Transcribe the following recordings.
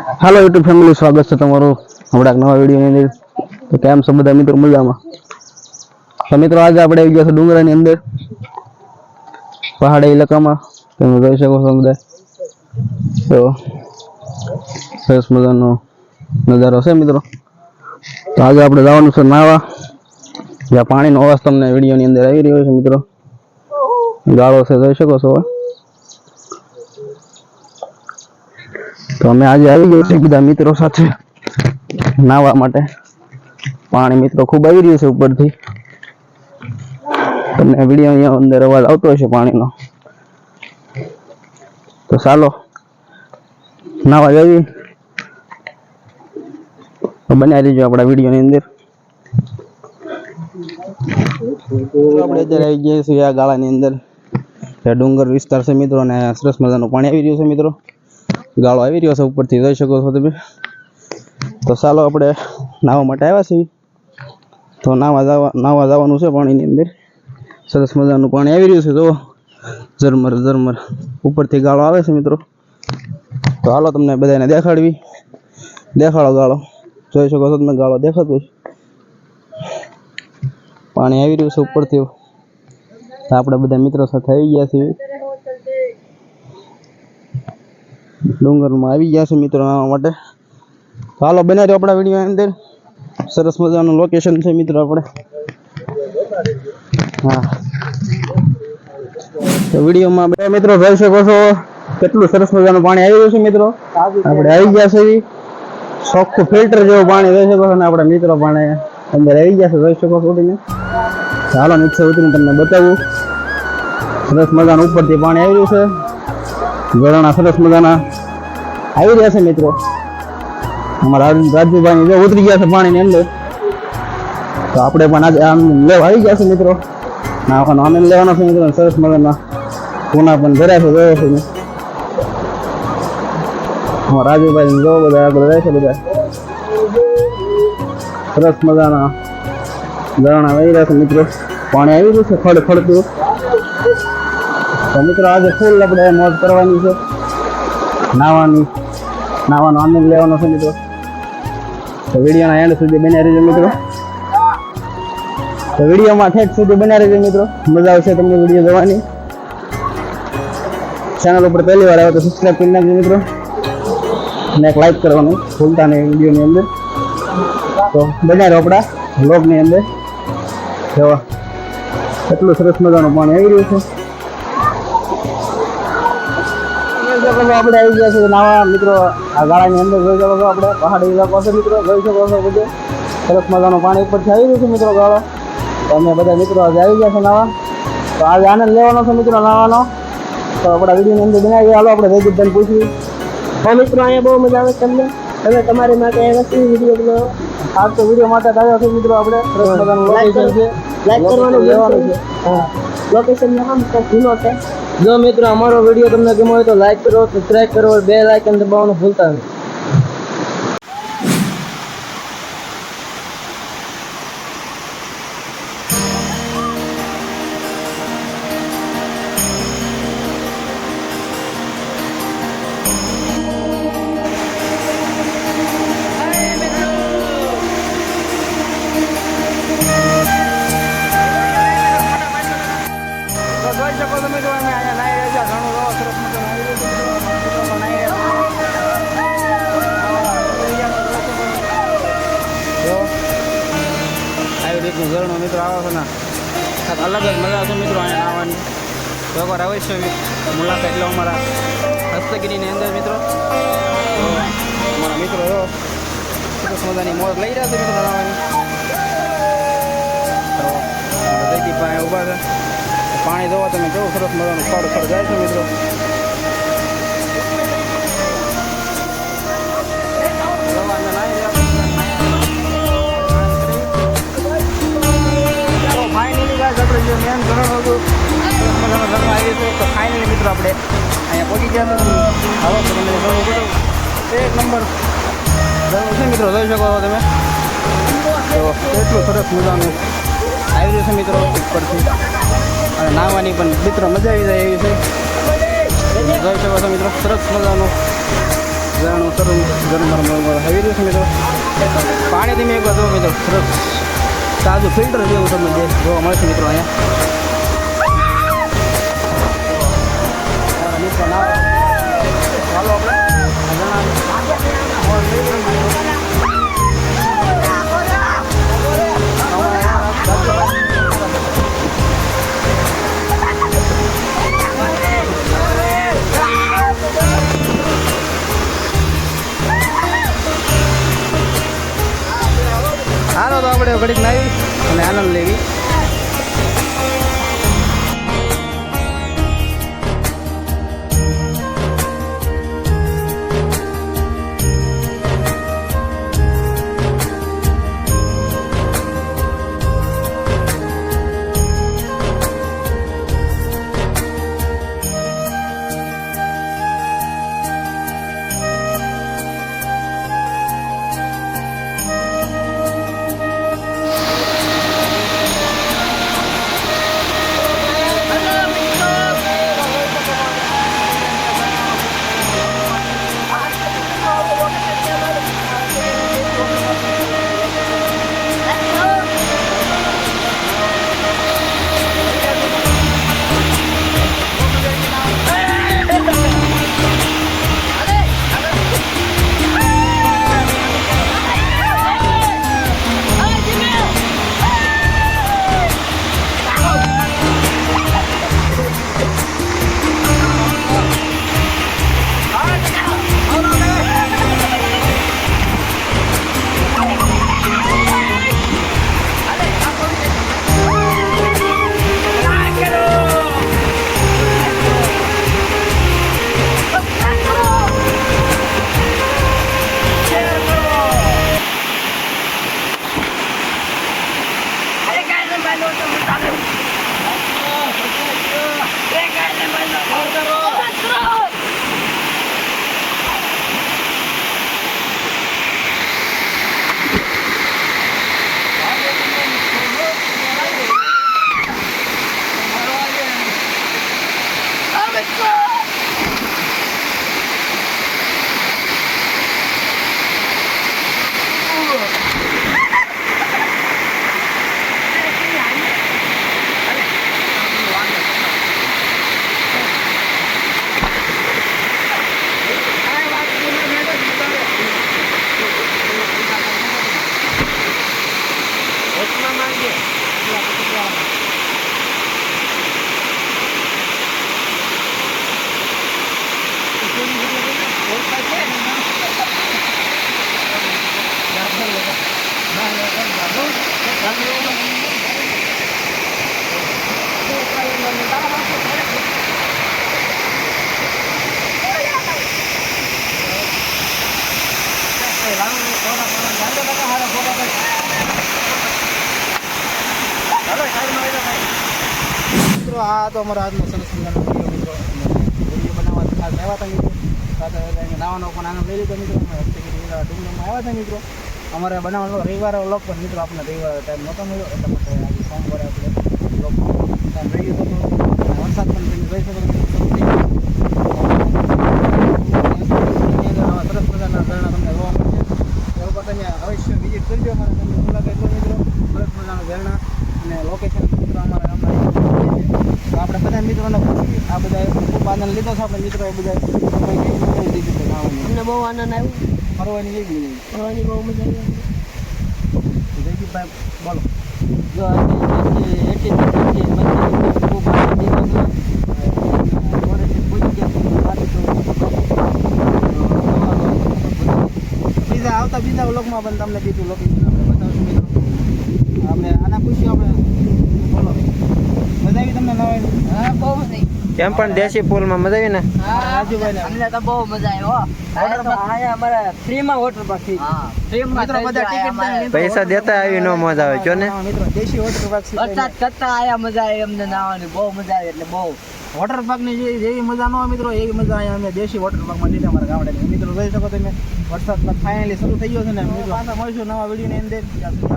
Hello YouTube family, स्वागत है तमारो हमरा एक नवा वीडियो ની અંદર। તો કેમ છો બધા મિત્રો? મજામાં? તો મિત્રો આજે આપણે આવી ગયા છે ડુંગરાની અંદર, પહાડી ઇલાકામાં। તમે જોઈ શકો છો બધા, તો સરસ મજાનો નજારો છે મિત્રો। તો આજે આપણે જવાનું છે નાવા, જ્યાં પાણીનો અવાજ તમને વિડીયોની અંદર આવી રહ્યો છે મિત્રો। ગાળો છે, જોઈ શકો છો। તો અમે આજે આવી ગયા છીએ બધા મિત્રો સાથે નાવા માટે। પાણી મિત્રો ખૂબ આવી રહ્યું છે ઉપરથી, તમને વિડીયોની અંદર અવાજ આવતો હશે પાણીનો। તો ચાલો નાવા જઈએ, બન્યા રહીજો આપણા વિડીયોની અંદર। આપણે અત્યારે આવી ગયા છીએ આ ગાળાની અંદર, ત્યાં ડુંગર વિસ્તાર છે મિત્રો, અને સરસ મજાનું પાણી આવી રહ્યું છે મિત્રો। ગાળો આવી રહ્યો છે ઉપરથી, જોઈ શકો છો તમે। તો ચાલો આપણે નાવા માટે આવ્યા છીએ, તો નાવા જવાનું છે પાણીની અંદર। સરસ મજાનું પાણી આવી રહ્યું છે, જો ઝરમર ઝરમર ઉપરથી ગાળો આવે છે મિત્રો। તો હાલો તમને બધાને દેખાડો ગાળો, જોઈ શકો છો તમે, ગાળો દેખાતો છે, પાણી આવી રહ્યું છે ઉપરથી। તો આપણે બધા મિત્રો સાથે આવી ગયા છીએ ડુંગરમાં, આવી ગયા છે મિત્રો નાવા માટે। તો હાલો બન્યા રહ્યો આપણા વિડીયોની અંદર, સરસ મજાનું લોકેશન છે મિત્રો આપણે। હા, તો વિડીયોમાં બે મિત્રો જોઈ શકો છો કેટલું સરસ મજાનું પાણી આવી રહ્યું છે મિત્રો। આપણે આવી ગયા છે ચોખ્ખું ફિલ્ટર જેવું પાણી, જોઈ શકો છો ને આપણા મિત્રો પાણી અંદર આવી ગયા છે, જોઈ શકો છો તમે। હાલો નીચે ઉતરીને તમને બતાવું, સરસ મજાનું ઉપરથી પાણી આવી રહ્યું છે, ઝરણા સરસ મજાના આવી રહ્યા છે મિત્રો। અમારા રાજુભાઈ જો ઉતરી ગયા છે પાણીની અંદર, તો આપણે પણ આજે આમ લેવા આવી ગયા છે મિત્રો। નાવાનો આનંદ લેવાનો છે મિત્રો, સરસ મજાના પૂના પણ ભર્યા છે, જોયો છે અમારા રાજુભાઈ જો બધા આગળ રહે છે બધા, સરસ મજાના ઝરણા વહી રહ્યા છે મિત્રો। પાણી આવી રહ્યું છે ખડખડતું। તો મિત્રો આજે ફૂલ આપણે મોજ કરવાની છે, નાવાનો આનંદ લેવાનો છે મિત્રો। તો વિડીયોના એન્ડ સુધી બન્યા રહેજો મિત્રો, તો વિડીયોમાં ઠેઠ સુધી બન્યા રહેજો મિત્રો, મજા આવશે તમને વિડીયો જોવાની। ચેનલ ઉપર પહેલી વાર આવે તો સબસ્ક્રાઈબ કરી નાખજો મિત્રો, અને એક લાઈક કરવાનું ભૂલતા નહીં વિડીયોની અંદર। તો બન્યા રહો આપણા વ્લોગની અંદર, જો એટલું સરસ મજાનું પાણી આવી રહ્યું છે। આપણે આવી ગયા છે નાવા મિત્રો આ ગાળાની અંદર, જોઈ શકો છો આપણે પહાડી ઇલાકો છે મિત્રો, જોઈ શકો છો બધે સરસ મજાનું પાણી ઉપરથી આવી રહ્યું છે મિત્રો ગાળો। તો અમે બધા મિત્રો આજે આવી ગયા છે નાવા, તો આજે આનંદ લેવાનો છે મિત્રો નાવાનો। તો આપણા વિડીયોની અંદર બનાવી, હાલો આપણે વેજીબન પૂછ્યું। હા મિત્રો, અહીંયા બહુ મજા આવે તમને, તમે તમારી માટે આવ્યા છીએ વિડીયો બનાવો। આજ તો વિડીયો માટે આવ્યા છે મિત્રો આપણે, સરસ મજાનું લોકેશન છે, લાઈક કરવાનું લેવાનું છે। હા, લોકેશન નામ તો ભૂલો છે। જો મિત્રો અમારો વિડીયો તમને ગમ્યો હોય તો લાઈક કરો, સબસ્ક્રાઇબ કરો, બેલ આઇકન દબાવવાનું ભૂલતા નહીં। જોઈ શકો તમે, જો અમે અહીંયા નાઈ રહ્યા છે, ઘણું સરસ મજાનું આવી રહ્યું છે, આવી રીતનું ઝરણું મિત્રો આવે છે ને, અલગ જ મજા છે મિત્રો અહીંયા નાવાની। તો એકવાર અવશ્ય મુલાકાત લો અમારા હસ્તગીરીની અંદર મિત્રો। અમારા મિત્રો સરસ મજાની મોજ લઈ રહ્યા છે મિત્રો નાવાની। તો જયદીપભાઈ ઊભા છે, પાણી જોવા તમે કેવું સરસ મજાનું ખડ જાય છે મિત્રો। ફાઇનલી ગાઈસ આપણે જે મેન ઝરણ હતું સરસ મજાનું ઝરણ આવી છે, તો ફાઇનલી મિત્રો આપણે અહીંયા પહોંચી ગયા છે। હવે તમને ઝરણ બધું એક નંબર ઝરણ છે મિત્રો, જોઈ શકો છો તમે। તો એટલું સરસ મજાનું આવી રહ્યું છે મિત્રો ઉપરથી, અને નાવાની પણ મિત્રો મજા આવી જાય એવી છે। જોઈ શકો છો મિત્રો, સરસ મજાનું વેણું સરસ ગરમ ગરમ આવી રહ્યું છે મિત્રો. પાણી તમે એકવાર જુઓ મિત્રો, સરસ તાજું ફિલ્ટર જેવું તમને જોવા મળશે મિત્રો અહીંયા. ચાલો આપણે હાલો તો આપણે ઘડીક નાવી અને આનંદ લેવી. મિત્રો આ તો અમારા આજનો સરસ મજાનો વિડીયો બનાવવા ખાસ આવ્યા હતા મિત્રો. સાથે નાવાનો પણ આનંદ લઈ લીધો મિત્રો. ડુંગરમાં આવ્યા હતા મિત્રો. અમારે બનાવવાનો રવિવારે વ્લોગ પણ મિત્રો આપણે રવિવારે ટાઈમ નહોતો મળ્યો, એટલા માટે આજે સોમવારે આપણે વ્લોગ ટાઈમ રહી ગયો હતો. વરસાદ પણ તમે જોઈ શકો છો. સરસ મજાના ઝરણા તમને જોવા મળશે. એ વખત અહીંયા અવશ્ય વિઝિટ કરજો. અમારે તમને મુલાકાત લો મિત્રો. સરસ મજાના ઝરણા અને લોકેશન મિત્રો અમારા ગામના તો આપણે બધા મિત્રોને પૂછી આ બધા ખૂબ આનંદ લીધો છે આપણે મિત્રો. એ બધા અમને બહુ આનંદ આવ્યો. ફરવાની જઈ ફરવાની બહુ મજા આવી. જયદીપભાઈ બોલો. જો ખૂબ આનંદ લીધો. બીજા વ્લોગમાં પણ તમને બીજું લોકેશન આપણે બતાવશું મિત્રો. આપણે આના પૂછ્યું આપણે બોલો. મજા આવી તમને નવા? હા બહુ મજા આવી. કેમ પણ દેશી પુલમાં મજા આવી ને? રાજુભાઈ અમને તો બહુ મજા આવી. અમારે ફ્રીમાં વોટર પાર્ક થઈ. મિત્રો બધા ટિકિટ પૈસા દેતા આવી નો મજા આવે જો ને મિત્રો. દેશી વોટર પાર્ક વરસાદ કરતા આયા મજા આવી. અમને નાવાની બહુ મજા આવી. એટલે બહુ વોટર પાર્કની જેવી મજા ન હોય મિત્રો એવી મજા અહીંયા અમે દેશી વોટર પાર્કમાં લીધા અમારા ગામડે. મિત્રો જોઈ શકો તમે વરસાદ ફાઇનલી શરૂ થઈ ગયો છે ને મિત્રો. પાછા મળીશું નવા વિડીયોની અંદર. ત્યાં સુધી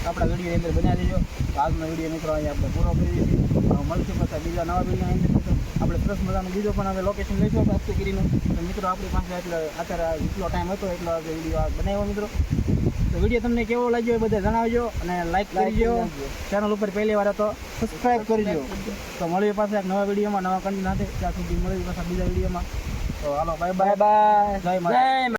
આપણા વિડીયોની અંદર બનાવી દેજો. આજનો વિડીયો મિત્રો અહીંયા આપણે પૂરો કરી દઈશું. મળશું પાછા બીજા નવા વિડીયોની અંદર મિત્રો. આપણે સરસ મજાનું બીજો પણ હવે લોકેશન લઈશું આપણે અક્ષયગીરીનું. તો મિત્રો આપણી પાસે એટલે અત્યારે જેટલો ટાઈમ હતો એટલો આપણે વિડીયો બનાવ્યો મિત્રો. તો વિડીયો તમને કેવો લાગ્યો એ બધા જણાવજો અને લાઈક કરજો. ચેનલ ઉપર પહેલી વાર તો સબસ્ક્રાઈબ કરજો. તો મળીએ પાછા એક નવા વિડીયોમાં નવા કન્ટેન્ટ સાથે. ત્યાં સુધી મળીએ પાછા બીજા વિડીયોમાં. તો હાલો બાય બાય. જય માતા.